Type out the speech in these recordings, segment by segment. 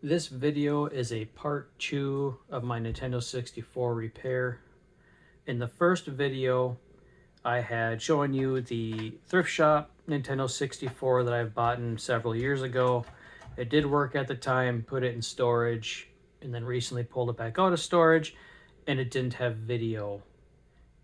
This video is a part 2 of my Nintendo 64 repair. In the first video, I had shown you the thrift shop Nintendo 64 that I've bought several years ago. It did work at the time, put it in storage, and then recently pulled it back out of storage, and it didn't have video.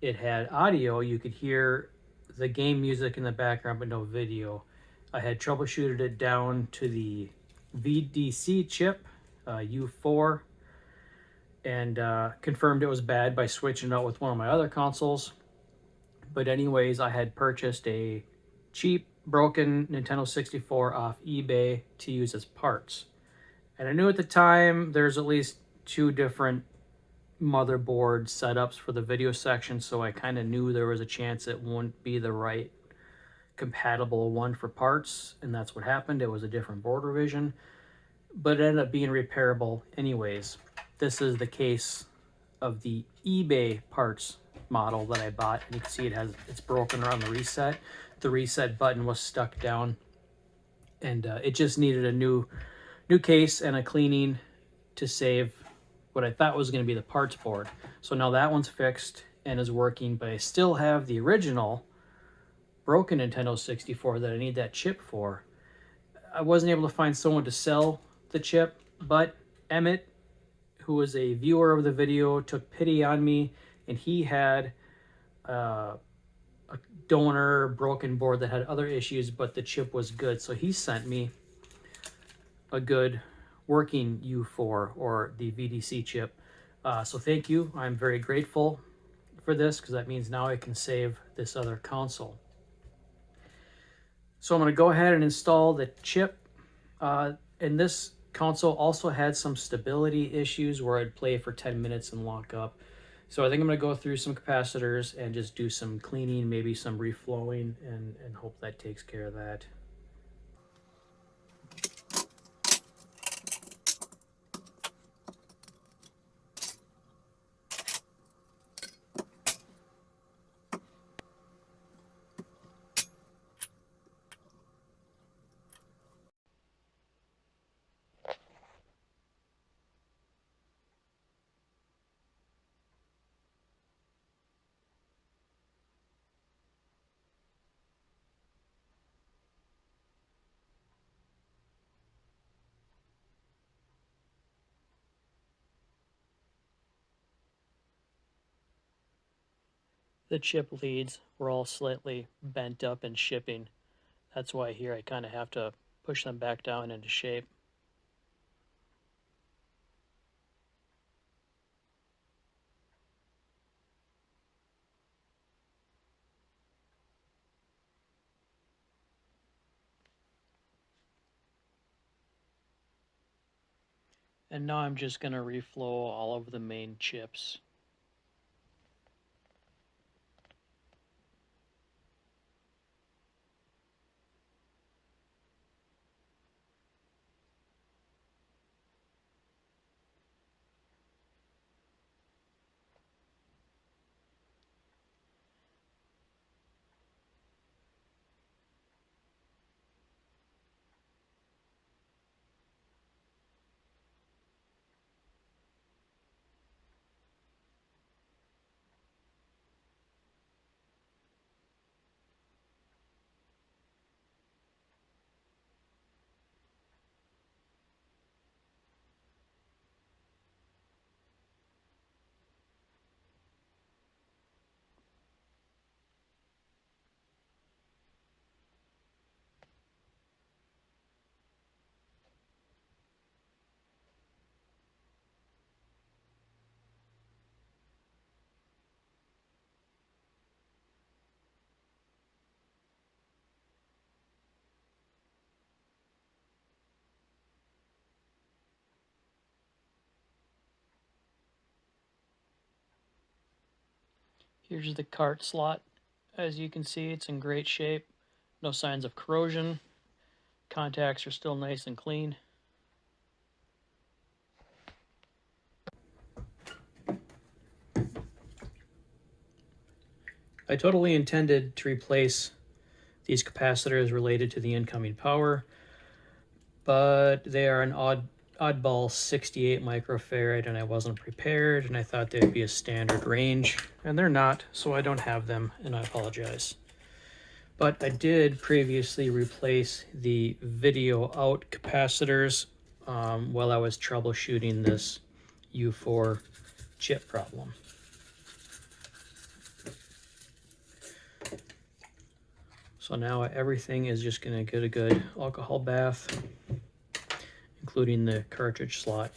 It had audio, you could hear the game music in the background, but no video. I had troubleshooted it down to the VDC chip, U4, and confirmed it was bad by switching it out with one of my other consoles. But anyways, I had purchased a cheap, broken Nintendo 64 off eBay to use as parts. And I knew at the time there's at least 2 different motherboard setups for the video section, so I kind of knew there was a chance it wouldn't be the right compatible one for parts, and that's what happened. It was a different board revision, but it ended up being repairable anyways. This is the case of the eBay parts model that I bought, and you can see it's broken around the reset. The reset button was stuck down, and it just needed a new case and a cleaning to save what I thought was going to be the parts board. So now that one's fixed and is working, but I still have the original broken Nintendo 64 that I need that chip for. I wasn't able to find someone to sell the chip, but Emmett, who was a viewer of the video, took pity on me, and he had a donor broken board that had other issues, but the chip was good. So he sent me a good working U4 or the VDC chip. So thank you. I'm very grateful for this because that means now I can save this other console. So I'm going to go ahead and install the chip. And this console also had some stability issues where I'd play for 10 minutes and lock up. So I think I'm going to go through some capacitors and just do some cleaning, maybe some reflowing, and hope that takes care of that. The chip leads were all slightly bent up in shipping. That's why here I kind of have to push them back down into shape. And now I'm just going to reflow all of the main chips. Here's the cart slot. As you can see, it's in great shape. No signs of corrosion. Contacts are still nice and clean. I totally intended to replace these capacitors related to the incoming power, but they are an odd oddball 68 microfarad and I wasn't prepared, and I thought they'd be a standard range, and they're not, so I don't have them, and I apologize. But I did previously replace the video out capacitors while I was troubleshooting this U4 chip problem. So now everything is just going to get a good alcohol bath, including the cartridge slot.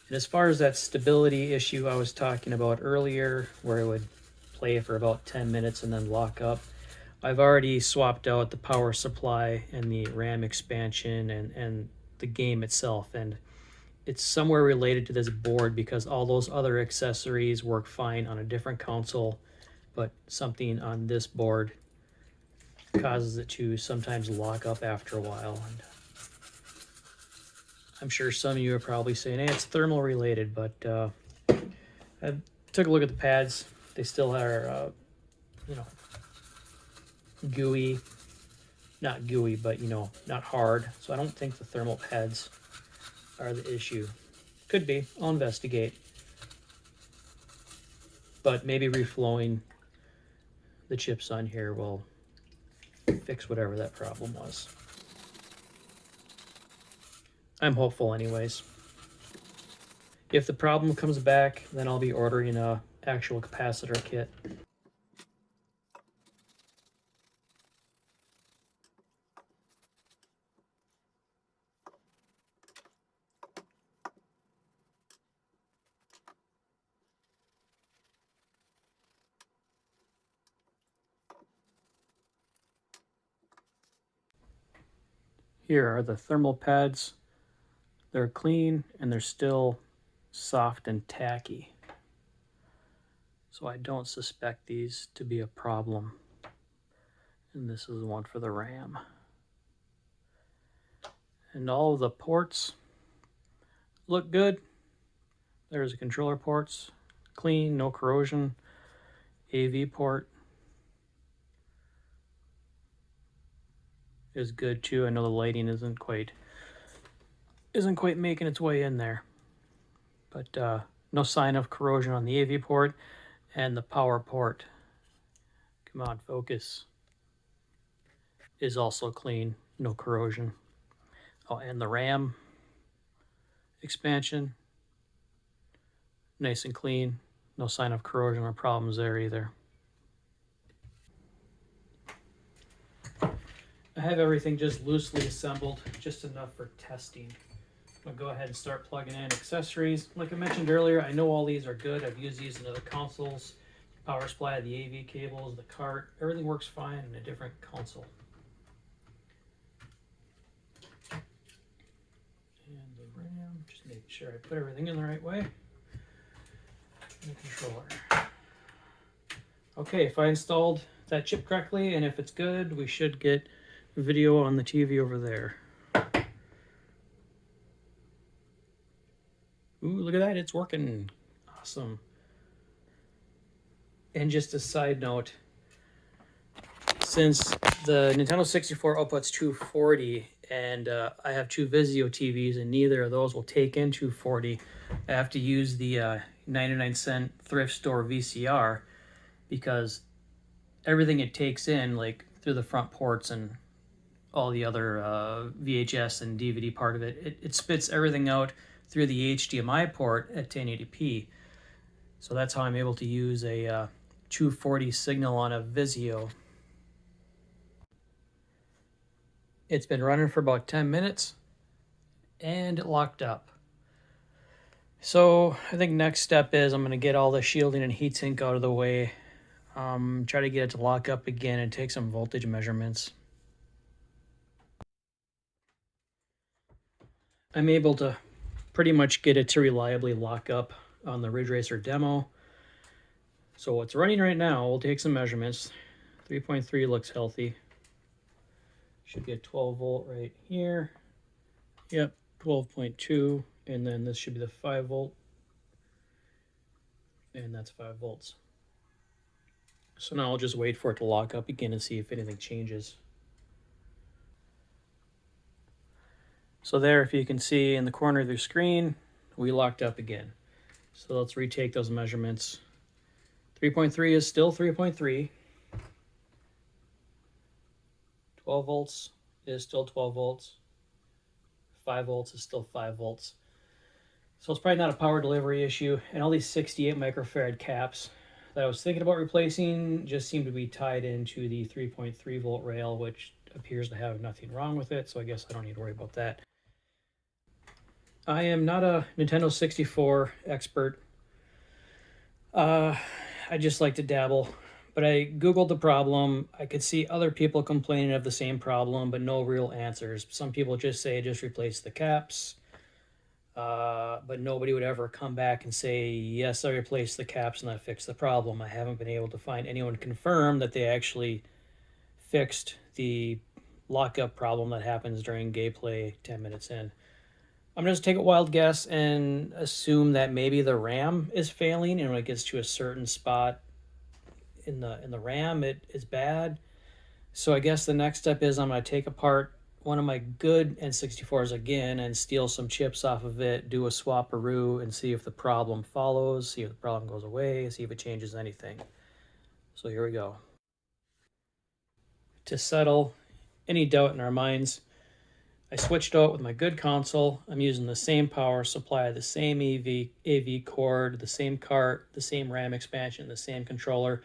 And as far as that stability issue I was talking about earlier, where it would play for about 10 minutes and then lock up, I've already swapped out the power supply and the RAM expansion and the game itself, and it's somewhere related to this board because all those other accessories work fine on a different console, but something on this board causes it to sometimes lock up after a while. And I'm sure some of you are probably saying, hey, it's thermal related, but I took a look at the pads. They still are, gooey, not gooey, but, not hard. So I don't think the thermal pads are the issue. Could be, I'll investigate. But maybe reflowing the chips on here will fix whatever that problem was. I'm hopeful anyways. If the problem comes back, then I'll be ordering a actual capacitor kit. Here are the thermal pads. They're clean and they're still soft and tacky. So I don't suspect these to be a problem. And this is one for the RAM. And all of the ports look good. There's the controller ports, clean, no corrosion. AV port is good too. I know the lighting isn't quite making its way in there, but no sign of corrosion on the AV port. And the power port, come on, focus, is also clean, no corrosion. Oh, and the RAM expansion, nice and clean, no sign of corrosion or problems there either. I have everything just loosely assembled, just enough for testing. I'll go ahead and start plugging in accessories. Like I mentioned earlier, I know all these are good. I've used these in other consoles. Power supply, the AV cables, the cart, everything works fine in a different console. And the RAM, just making sure I put everything in the right way. And the controller. Okay, if I installed that chip correctly and if it's good, we should get video on the TV over there. Ooh, look at that, it's working. Awesome. And just a side note, since the Nintendo 64 output's 240 and I have two Vizio TVs and neither of those will take in 240, I have to use the 99-cent thrift store VCR because everything it takes in, like through the front ports and all the other VHS and DVD part of it, it spits everything out through the HDMI port at 1080p. So that's how I'm able to use a 240 signal on a Vizio. It's been running for about 10 minutes and it locked up. So I think next step is I'm going to get all the shielding and heatsink out of the way, try to get it to lock up again and take some voltage measurements. I'm able to pretty much get it to reliably lock up on the Ridge Racer demo. So what's running right now, we'll take some measurements. 3.3 looks healthy. Should be a 12 volt right here. Yep, 12.2. And then this should be the 5 volt. And that's 5 volts. So now I'll just wait for it to lock up again and see if anything changes. So there, if you can see in the corner of your screen, we locked up again. So let's retake those measurements. 3.3 is still 3.3. 12 volts is still 12 volts. 5 volts is still 5 volts. So it's probably not a power delivery issue. And all these 68 microfarad caps that I was thinking about replacing just seem to be tied into the 3.3 volt rail, which appears to have nothing wrong with it. So I guess I don't need to worry about that. I am not a Nintendo 64 expert. I just like to dabble. But I Googled the problem. I could see other people complaining of the same problem, but no real answers. Some people just say just replace the caps. But nobody would ever come back and say, yes, I replaced the caps and that fixed the problem. I haven't been able to find anyone confirm that they actually fixed the lockup problem that happens during gameplay 10 minutes in. I'm going to take a wild guess and assume that maybe the RAM is failing, and when it gets to a certain spot in the RAM, it is bad. So I guess the next step is I'm going to take apart one of my good N64s again and steal some chips off of it, do a swap-a-roo, and see if the problem follows, see if the problem goes away, see if it changes anything. So here we go. To settle any doubt in our minds, I switched out with my good console. I'm using the same power supply, the same AV cord, the same cart, the same RAM expansion, the same controller,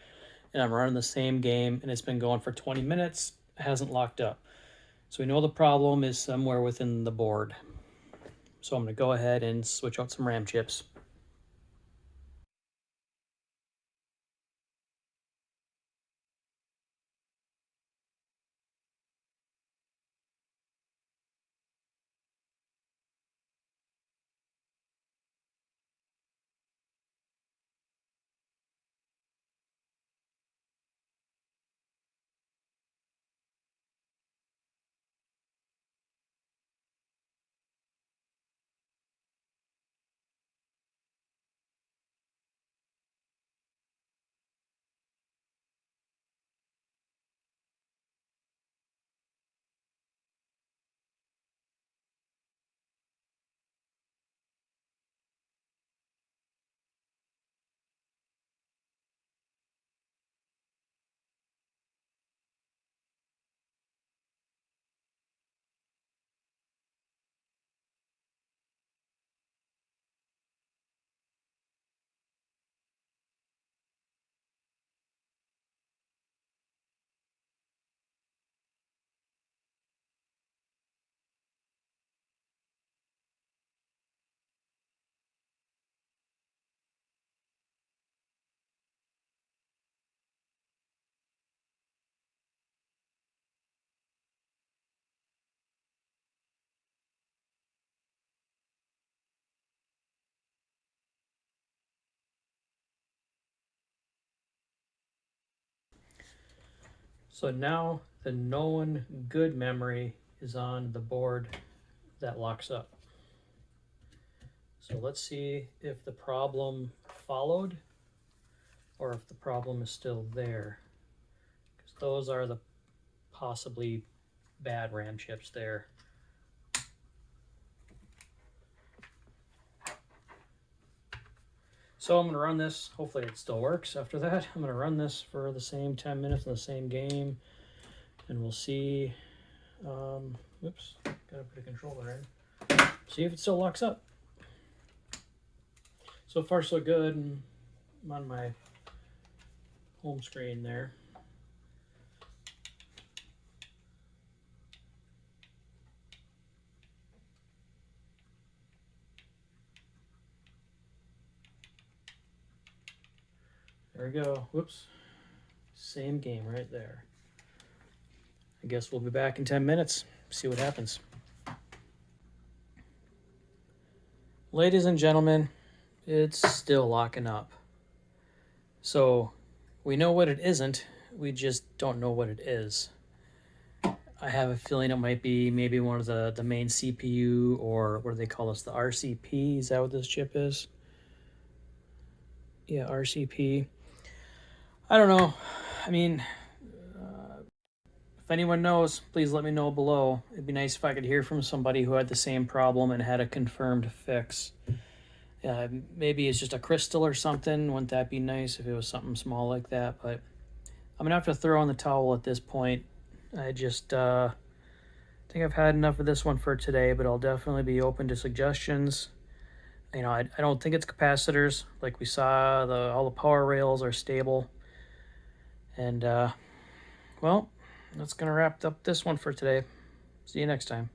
and I'm running the same game, and it's been going for 20 minutes. It hasn't locked up. So we know the problem is somewhere within the board. So I'm going to go ahead and switch out some RAM chips. So now the known good memory is on the board that locks up. So let's see if the problem followed or if the problem is still there, because those are the possibly bad RAM chips there. So I'm going to run this. Hopefully it still works after that. I'm going to run this for the same 10 minutes in the same game, and we'll see. Oops, gotta put a controller in. See if it still locks up. So far so good. And I'm on my home screen there. There we go. Whoops. Same game right there. I guess we'll be back in 10 minutes. See what happens. Ladies and gentlemen, it's still locking up. So we know what it isn't. We just don't know what it is. I have a feeling it might be maybe one of the main CPU, or what do they call this? The RCP? Is that what this chip is? Yeah, RCP. I don't know. I mean, if anyone knows, please let me know below. It'd be nice if I could hear from somebody who had the same problem and had a confirmed fix. Maybe it's just a crystal or something. Wouldn't that be nice if it was something small like that? But I'm gonna have to throw in the towel at this point. I just think I've had enough of this one for today, but I'll definitely be open to suggestions. You know, I don't think it's capacitors. Like we saw, all the power rails are stable. And well, that's gonna wrap up this one for today. See you next time.